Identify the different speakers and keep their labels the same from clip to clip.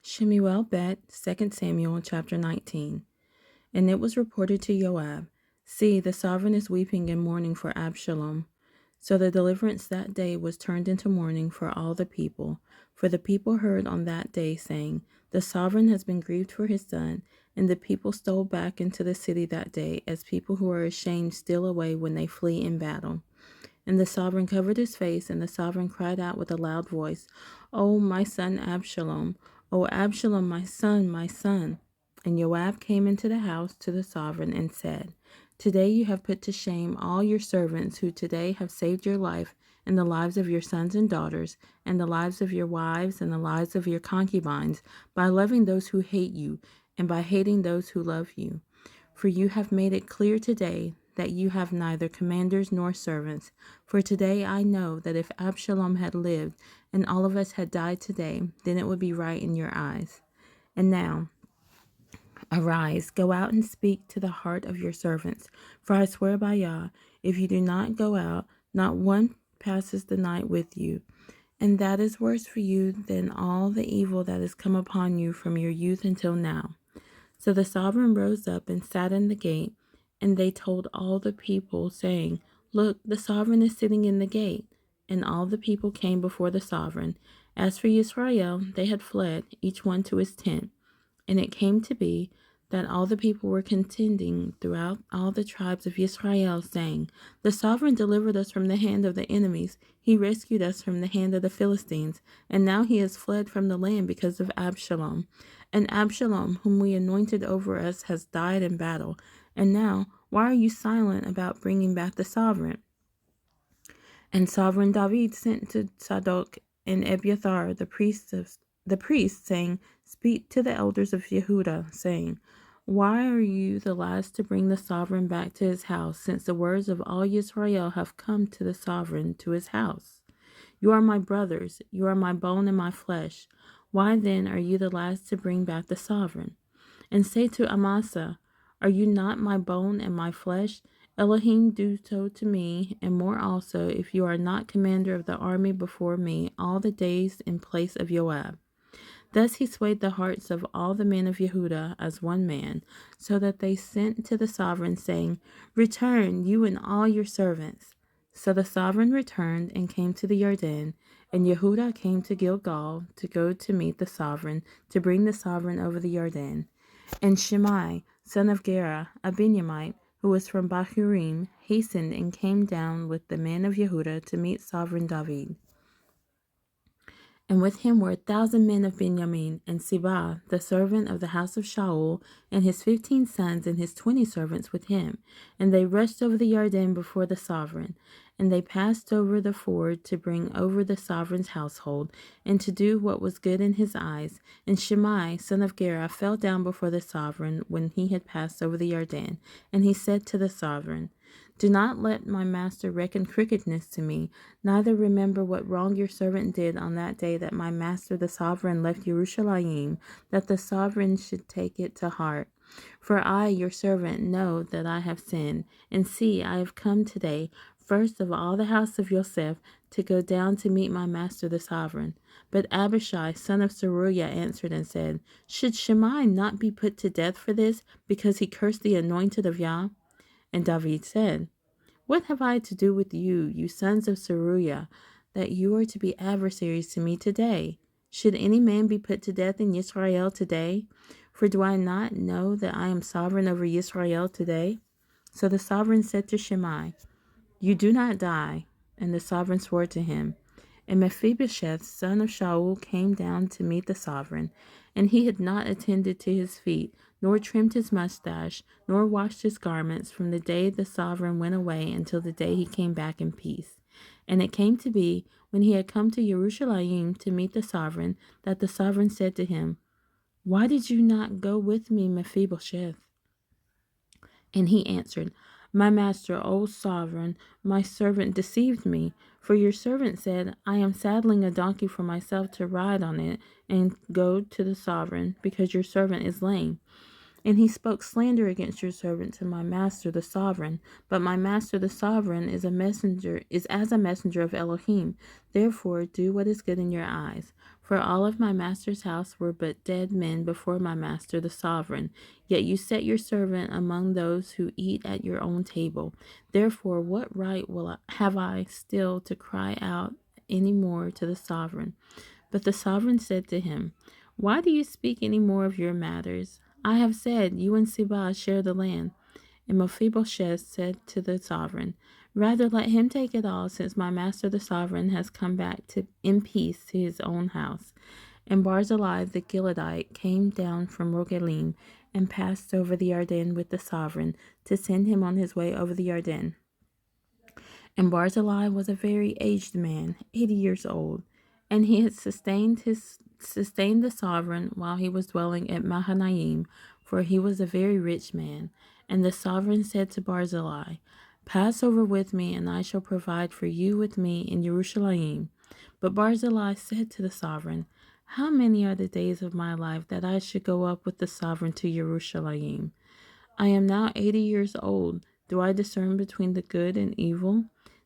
Speaker 1: Shemu'ėl Bête, 2 Samuel chapter 19. And it was reported to Joab, See, the sovereign is weeping and mourning for Absalom. So the deliverance that day was turned into mourning for all the people. For the people heard on that day, saying, The sovereign has been grieved for his son. And the people stole back into the city that day, as people who are ashamed steal away when they flee in battle. And the sovereign covered his face, and the sovereign cried out with a loud voice, O my son Absalom! O Absalom, my son, my son! And Joab came into the house to the sovereign and said, Today you have put to shame all your servants who today have saved your life and the lives of your sons and daughters, and the lives of your wives and the lives of your concubines, by loving those who hate you, and by hating those who love you. For you have made it clear today that you have neither commanders nor servants. For today I know that if Absalom had lived and all of us had died today, then it would be right in your eyes. And now, arise, go out and speak to the heart of your servants. For I swear by Yah, if you do not go out, not one passes the night with you. And that is worse for you than all the evil that has come upon you from your youth until now. So the sovereign rose up and sat in the gate, and they told all the people, saying, Look, the sovereign is sitting in the gate. And all the people came before the sovereign. As for Israel, they had fled, each one to his tent. And it came to be that all the people were contending throughout all the tribes of Israel, saying, The sovereign delivered us from the hand of the enemies. He rescued us from the hand of the Philistines. And now he has fled from the land because of Absalom. And Absalom, whom we anointed over us, has died in battle. And now, why are you silent about bringing back the sovereign? And sovereign David sent to Zadok and Abiathar, the priests, saying, Speak to the elders of Yehudah, saying, Why are you the last to bring the sovereign back to his house, since the words of all Israel have come to the sovereign to his house? You are my brothers, you are my bone and my flesh. Why then are you the last to bring back the sovereign? And say to Amasa, Are you not my bone and my flesh? Elohim do so to me, and more also, if you are not commander of the army before me all the days in place of Joab. Thus he swayed the hearts of all the men of Yehudah as one man, so that they sent to the sovereign, saying, Return, you and all your servants. So the sovereign returned and came to the Jordan, and Yehudah came to Gilgal to go to meet the sovereign, to bring the sovereign over the Jordan. And Shimei, son of Gera, a Benjamite, who was from Bahurim, hastened and came down with the men of Yehudah to meet sovereign David. And with him were 1,000 men of Benjamin, and Siba, the servant of the house of Shaul, and his 15 sons and his 20 servants with him. And they rushed over the Jordan before the sovereign. And they passed over the ford to bring over the sovereign's household, and to do what was good in his eyes. And Shimei, son of Gera, fell down before the sovereign when he had passed over the Jordan. And he said to the sovereign, Do not let my master reckon crookedness to me, neither remember what wrong your servant did on that day that my master the sovereign left Jerusalem, that the sovereign should take it to heart. For I, your servant, know that I have sinned. And see, I have come today, first of all the house of Yosef, to go down to meet my master the sovereign. But Abishai, son of Zeruiah, answered and said, Should Shimei not be put to death for this, because he cursed the anointed of Yah? And David said, What have I to do with you, you sons of Zeruiah, that you are to be adversaries to me today? Should any man be put to death in Israel today? For do I not know that I am sovereign over Israel today? So the sovereign said to Shimei, You do not die. And the sovereign swore to him. And Mephibosheth, son of Shaul, came down to meet the sovereign, and he had not attended to his feet, nor trimmed his mustache, nor washed his garments from the day the sovereign went away until the day he came back in peace. And it came to be, when he had come to Jerusalem to meet the sovereign, that the sovereign said to him, Why did you not go with me, Mephibosheth? And he answered, My master, O sovereign, my servant deceived me. For your servant said, I am saddling a donkey for myself to ride on it and go to the sovereign, because your servant is lame. And he spoke slander against your servant to my master the sovereign. But my master the sovereign is as a messenger of Elohim. Therefore do what is good in your eyes. For all of my master's house were but dead men before my master the sovereign. Yet you set your servant among those who eat at your own table. Therefore, what right have I still to cry out any more to the sovereign? But the sovereign said to him, Why do you speak any more of your matters? I have said, You and Siba share the land. And Mephibosheth said to the sovereign, Rather let him take it all, since my master the sovereign has come back in peace to his own house. And Barzillai the Gileadite came down from Rogelim and passed over the Yarden with the sovereign to send him on his way over the Yarden. And Barzillai was a very aged man, 80 years old, and he had sustained the sovereign while he was dwelling at Mahanaim, for he was a very rich man. And the sovereign said to Barzillai, Pass over with me, and I shall provide for you with me in Jerusalem. But Barzillai said to the sovereign, How many are the days of my life that I should go up with the sovereign to Jerusalem? I am now 80 years old. Do I discern between the good and evil?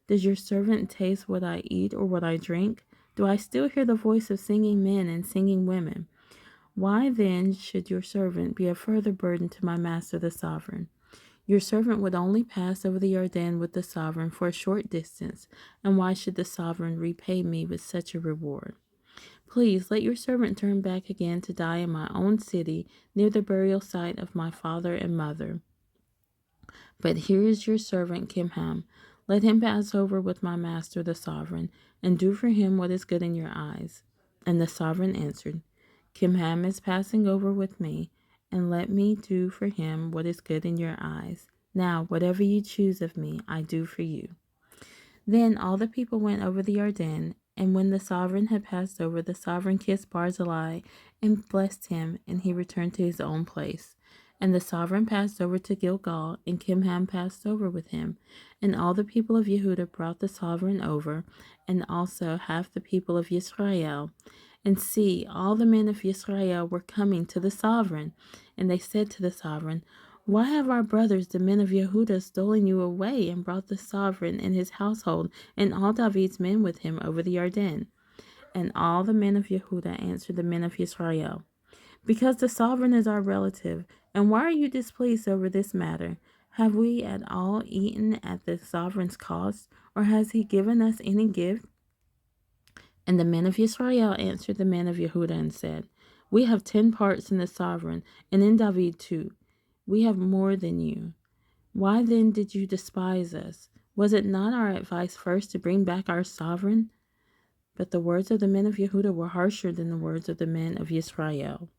Speaker 1: Does your servant taste what I eat or what I drink? Do I still hear the voice of singing men and singing women? Why then should your servant be a further burden to my master the sovereign? Your servant would only pass over the Jordan with the sovereign for a short distance, and why should the sovereign repay me with such a reward? Please let your servant turn back again to die in my own city, near the burial site of my father and mother. But here is your servant Kimham. Let him pass over with my master the sovereign, and do for him what is good in your eyes. And the sovereign answered, Kimham is passing over with me, and let me do for him what is good in your eyes. Now, whatever you choose of me, I do for you. Then all the people went over the Jordan, and when the sovereign had passed over, the sovereign kissed Barzillai and blessed him, and he returned to his own place. And the sovereign passed over to Gilgal, and Kimham passed over with him. And all the people of Yehudah brought the sovereign over, and also half the people of Yisrael. And see, all the men of Yisrael were coming to the sovereign. And they said to the sovereign, Why have our brothers, the men of Yehudah, stolen you away and brought the sovereign and his household and all David's men with him over the Jordan? And all the men of Yehudah answered the men of Yisrael, Because the sovereign is our relative. And why are you displeased over this matter? Have we at all eaten at the sovereign's cost, or has he given us any gift? And the men of Israel answered the men of Yehudah and said, We have 10 parts in the sovereign, and in David too. We have more than you. Why then did you despise us? Was it not our advice first to bring back our sovereign? But the words of the men of Yehudah were harsher than the words of the men of Israel.